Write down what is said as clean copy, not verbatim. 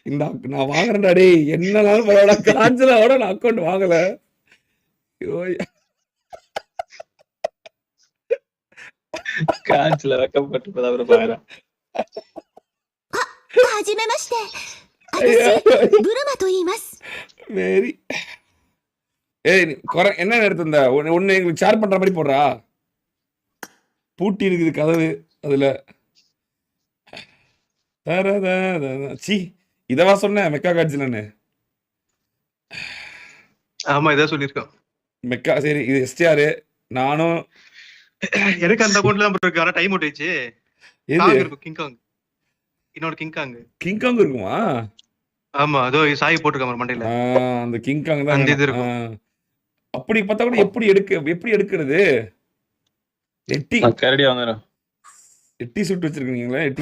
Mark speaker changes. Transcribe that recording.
Speaker 1: இந்த நான் வாங்குறேன்டா டேய், என்னனாலும் பரவாயில்ல, காஞ்சனாவோட நான் அக்கௌண்ட் வாங்கல. ஐயோ,
Speaker 2: காஞ்சில வெக்கப்பட்டு அவரை பாக்குறேன்.
Speaker 3: はじめまして。
Speaker 1: ஐயோ,
Speaker 3: 私、ブルマと言います。
Speaker 1: மேரி. ஏய் என்ன எடுத்து இந்த ஒன்னு எங்களுக்கு ஷேர் பண்ற மாதிரி போடுறா. பூட்டி இருக்குது கதவு அதுல. சி இதவா சொன்னேன் மெக்கா காட்சிலன்னு.
Speaker 4: ஆமா இதான் சொல்லியிருக்கோம்.
Speaker 1: மெக்கா சரி இது எஸ்டிஆர் நானும்
Speaker 4: எனக்கு அந்த அக்கௌண்ட்ல தான் இருக்கு. ஆனா டைம் ஓட்டிச்சு.
Speaker 1: எது
Speaker 4: காங் இருக்கும் கிங்காங். இன்னொரு கிங்காங்.
Speaker 1: கிங்காங் இருக்குமா?
Speaker 4: ஆமா அதோ சாய் போட்டிருக்காம மண்டையில.
Speaker 1: அந்த கிங்காங் தான்
Speaker 4: அந்த இது இருக்கும்.
Speaker 1: அப்படி பார்த்தா கூட எப்படி எடுக்கிறது? எட்டி
Speaker 2: கரடி வாங்குறேன்.
Speaker 1: எட்டி சுட்டு வச்சிருக்கீங்களா? எட்டி